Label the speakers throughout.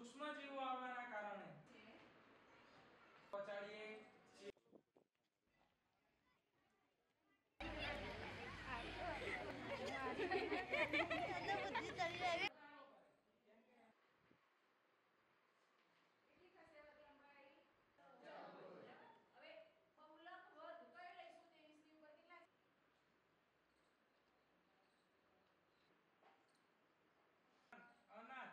Speaker 1: સૂક્ષ્મજીવો આવવાના કારણે પહોંચાડીએ છીએ। અનાજ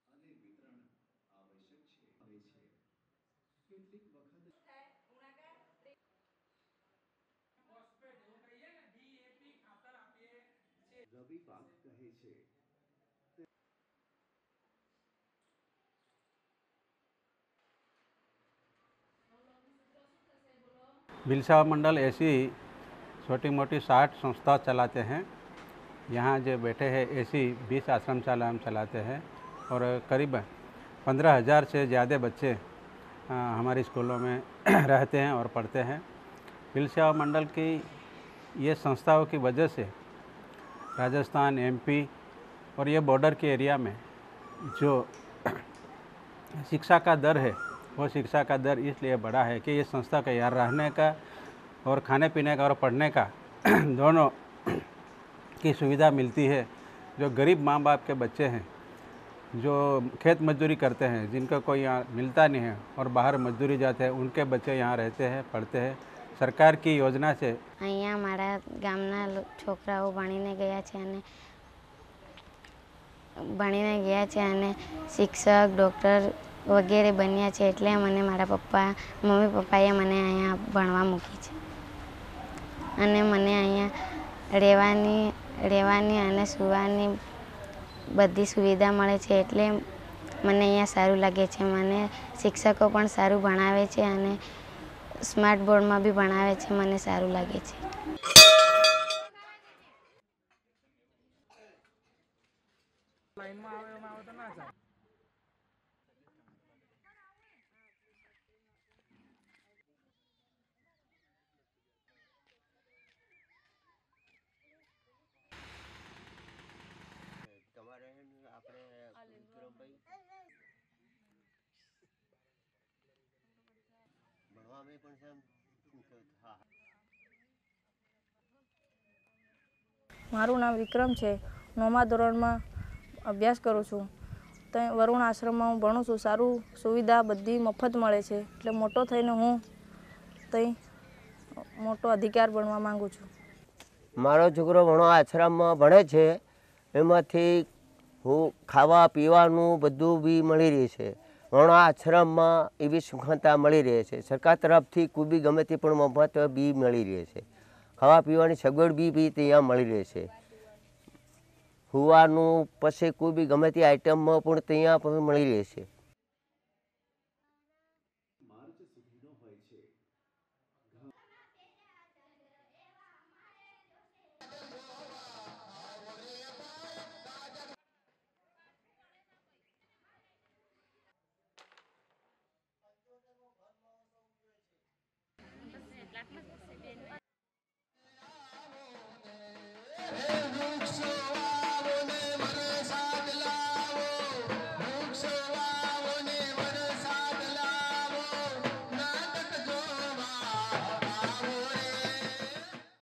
Speaker 2: અને વિતરણ આવશ્યક છે આવે છે કેટલીક વખત
Speaker 1: ફોસ્ફેટ એવું કહીએ ને ડીએપી ખાતર આપીએ છે।
Speaker 2: રવિ પાક કહે છે
Speaker 3: बिलसा मंडल ऐसी छोटी मोटी 60 संस्था चलाते हैं। यहाँ जो बैठे हैं ऐसी 20 आश्रमशाला हम चलाते हैं और करीब 15,000 से ज़्यादा बच्चे हमारे स्कूलों में रहते हैं और पढ़ते हैं। बिलसा मंडल की ये संस्थाओं की वजह से राजस्थान, एमपी और ये बॉर्डर के एरिया में जो शिक्षा का दर है वो शिक्षा का दर इसलिए बढ़ा है कि ये संस्था का यहाँ रहने का और खाने पीने का और पढ़ने का दोनों की सुविधा मिलती है। जो गरीब माँ बाप के बच्चे हैं जो खेत मजदूरी करते हैं, जिनको कोई यहाँ मिलता नहीं है और बाहर मजदूरी जाते हैं, उनके बच्चे यहाँ रहते हैं, पढ़ते हैं। सरकार की योजना से
Speaker 4: અહીંયા મારા ગામના છોકરાઓ ભણીને ગયા છે અને શિક્ષક, ડૉક્ટર વગેરે બન્યા છે, એટલે મને મારા મમ્મી પપ્પાએ મને અહીંયા ભણવા મૂકી છે અને મને અહીંયા રહેવાની અને સૂવાની બધી સુવિધા મળે છે, એટલે મને અહીંયા સારું લાગે છે। મને શિક્ષકો પણ સારું ભણાવે છે અને સ્માર્ટ બોર્ડમાં બી ભણાવે છે, મને સારું લાગે છે।
Speaker 1: લાઈનમાં આવે એમાં આવે તો ના ચાલે।
Speaker 5: તમારે આપણે વિક્રમભાઈ ભણવામાં પણ છે। હા,
Speaker 6: મારું નામ વિક્રમ છે। 9મા ધોરણમાં અભ્યાસ કરું છું। ત્યાં વરુણ આશ્રમમાં હું ભણું છું। સારું સુવિધા બધી મફત મળે છે, એટલે મોટો થઈને હું ત્યાં મોટો અધિકાર બનવા માંગુ છું।
Speaker 5: મારો છોકરો ભણો આશ્રમમાં ભણે છે, એમાંથી હું ખાવા પીવાનું બધું બી મળી રહે છે। ભણો આશ્રમમાં એવી સુખતા મળી રહે છે, સરકાર તરફથી કોઈ બી ગમે તે પણ મફત બી મળી રહે છે। ખાવા પીવાની સગવડ બી ત્યાં મળી રહે છે। હોવાનું પછી કોઈ બી ગમે તે આઈટમમાં પણ ત્યાં પણ મળી રહે છે।
Speaker 2: માર્ચ સુધીનો હોય છે